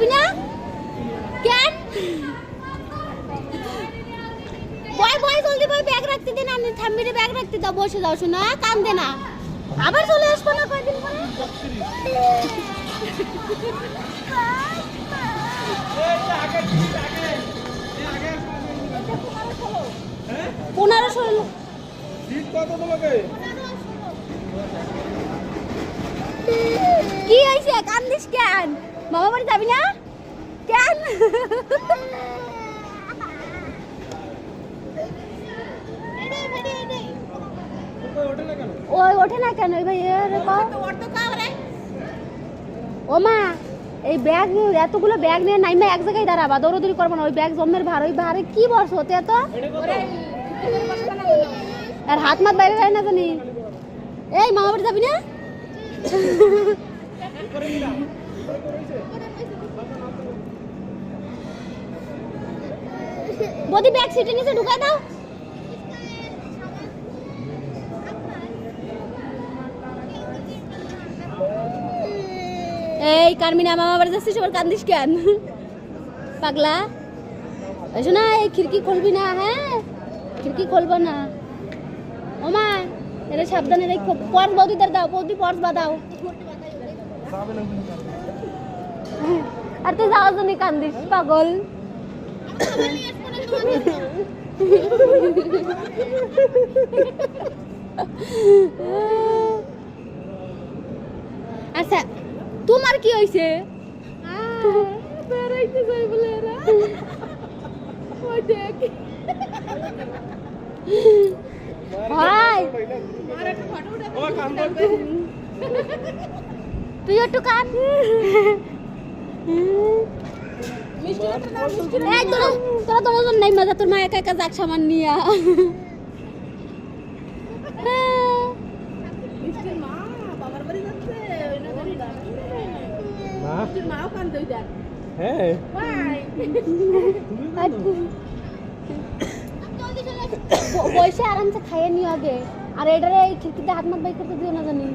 যাবি না কেন বয় বয় জলদি বয় ব্যাগ রাখতে দে না থাম্বিরে ব্যাগ রাখতে দাও বসে যাও শোনা কান্দে না আবার চলে আসবো না কয়দিন পরে 15-16 সিট কত তোমাকে কি হইছে কান্দিস কেন মামা বাড়ি যাবি না কেন ওই ওঠে না কেন ওই ভাই ও মা এই ব্যাগ এতগুলো ব্যাগ নিয়ে নাইমা এক জায়গায় দাঁড়াবা দৌড়দৌড়ি করবো না ওই ব্যাগ জন্মের ভার ওই ভারে কি বর্ষ হতে এত আর হাত মাত বাইরে যায় না জানি এই মামা বাড়ি যাবি না বদি ব্যাগ সিটের নিচে ঢুকাই দাও এই কারমিনা মামা বাড়ি যাচ্ছিস আবার কান্দিস কেন পাগলা এসো না এই খিড়কি খুলবি না হ্যাঁ খিড়কি খুলবো না ও মা এটা সাবধানে রেখো পর্স বৌদিদের দাও বৌদি পর্স বাঁধাও আর তুই যাওয়ার জন্য কান্দিস পাগল আচ্ছা তোমার কি হয়েছে বেড়াইতে যাই বলে এরা ওই দেখ ভাই তুই একটু কান তোরা তোমার নাই মজা তোর মা একা একা যাক সামান নিয়া বসে আরামসে খাইয়ে নিও আগে আর এটারে এই খিড়কিতে হাত মাত বাই করতে দিও না জানি